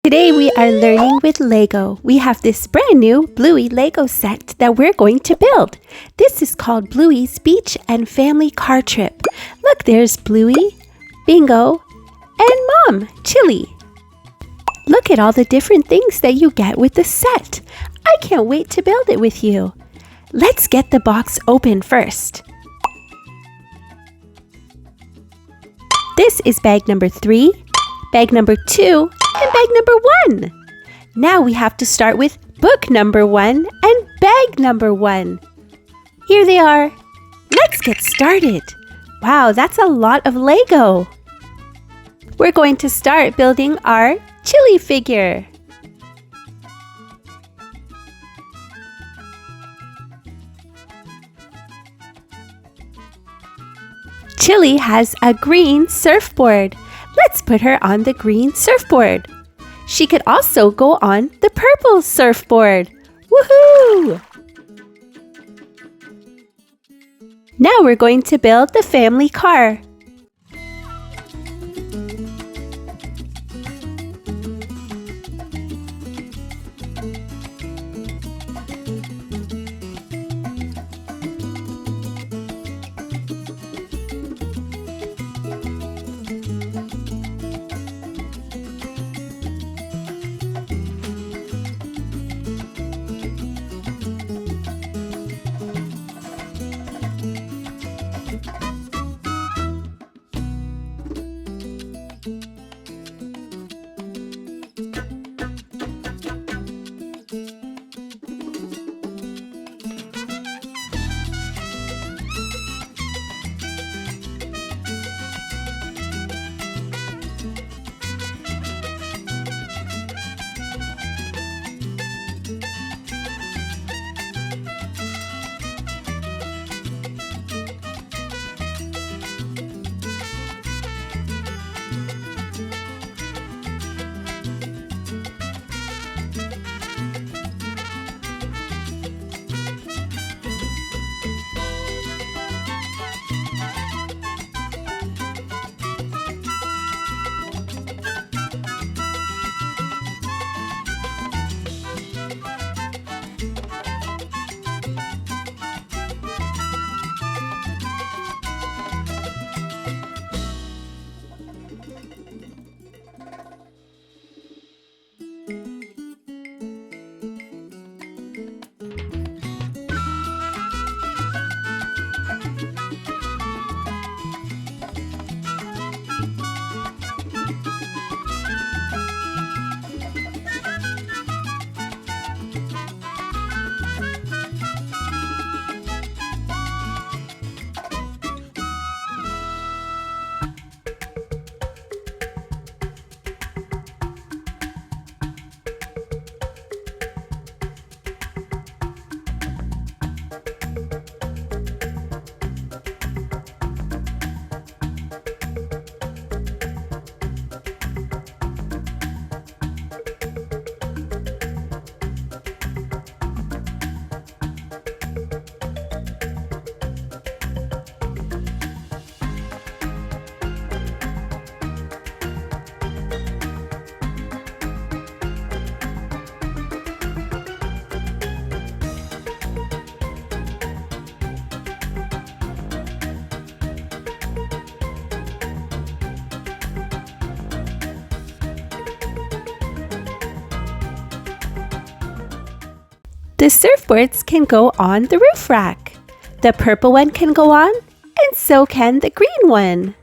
Today we are learning with Lego. We have this brand new Bluey LEGO set that we're going to build. This is called Bluey's Beach and Family Car Trip. Look, there's Bluey, Bingo, and Mom, Chili. Look at all the different things that you get with the set. I can't wait to build it with you. Let's get the box open first. This is bag number 3, bag number 2, and bag number 1. Now we have to start with book number 1 and bag number 1. Here they are. Let's get started. Wow, that's a lot of Lego. We're going to start building our Chili figure. Chili has a green surfboard. Let's put her on the green surfboard. She could also go on the purple surfboard. Woohoo! Now we're going to build the family car. The surfboards can go on the roof rack. The purple one can go on, and so can the green one.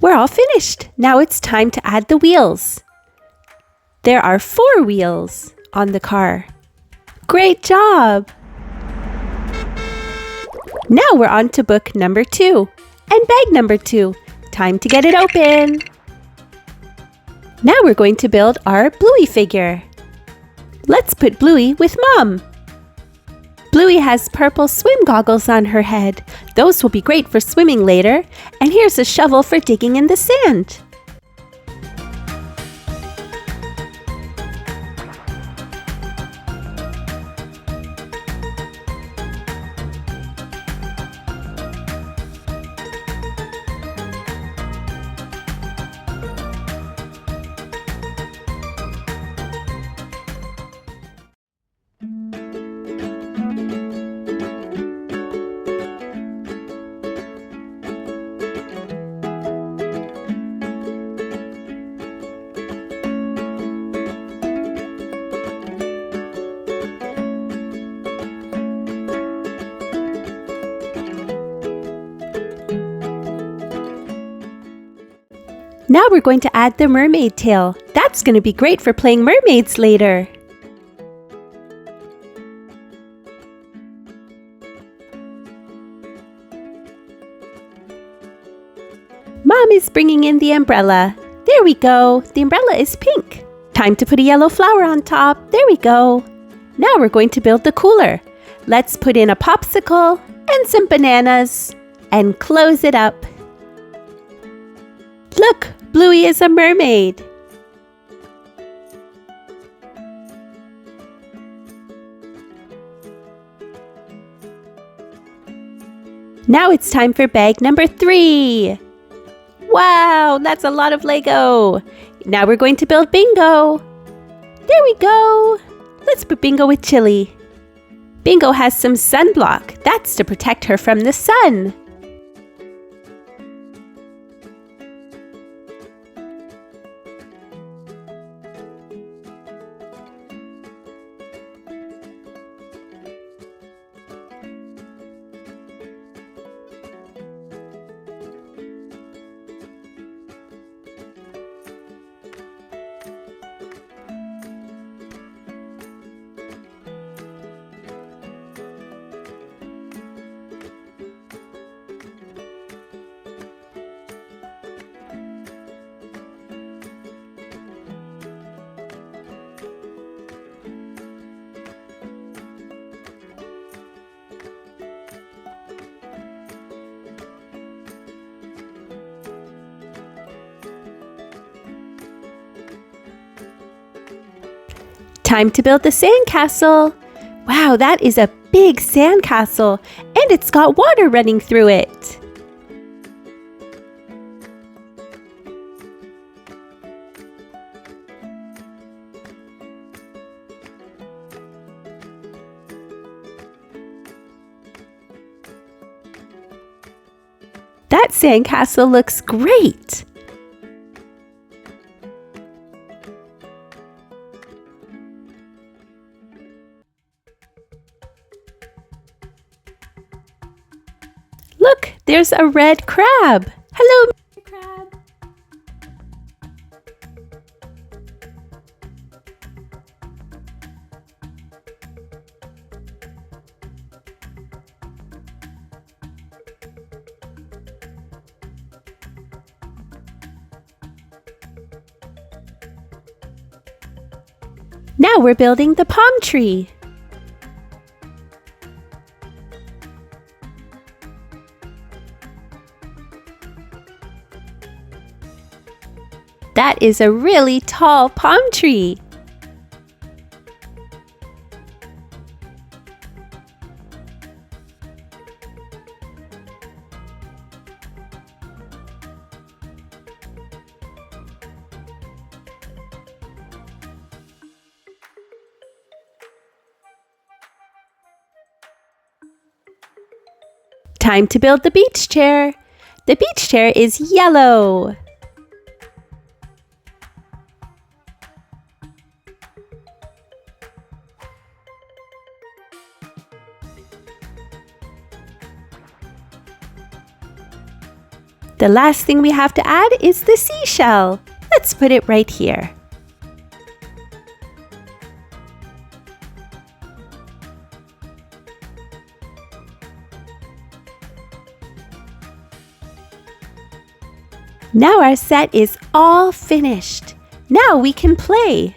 We're all finished. Now it's time to add the wheels. There are 4 wheels on the car. Great job! Now we're on to book number 2 and bag number 2. Time to get it open. Now we're going to build our Bluey figure. Let's put Bluey with Mom. Bluey has purple swim goggles on her head. Those will be great for swimming later. And here's a shovel for digging in the sand. Now we're going to add the mermaid tail. That's going to be great for playing mermaids later. Mom is bringing in the umbrella. There we go. The umbrella is pink. Time to put a yellow flower on top. There we go. Now we're going to build the cooler. Let's put in a popsicle and some bananas and close it up. Look, Bluey is a mermaid. Now it's time for bag number 3. Wow, that's a lot of Lego. Now we're going to build Bingo. There we go. Let's put Bingo with Chili. Bingo has some sunblock. That's to protect her from the sun. Time to build the sandcastle. Wow, that is a big sandcastle, and it's got water running through it. That sandcastle looks great. Look, there's a red crab. Hello, Mr. Crab. Now we're building the palm tree. That is a really tall palm tree. Time to build the beach chair. The beach chair is yellow. The last thing we have to add is the seashell. Let's put it right here. Now our set is all finished. Now we can play.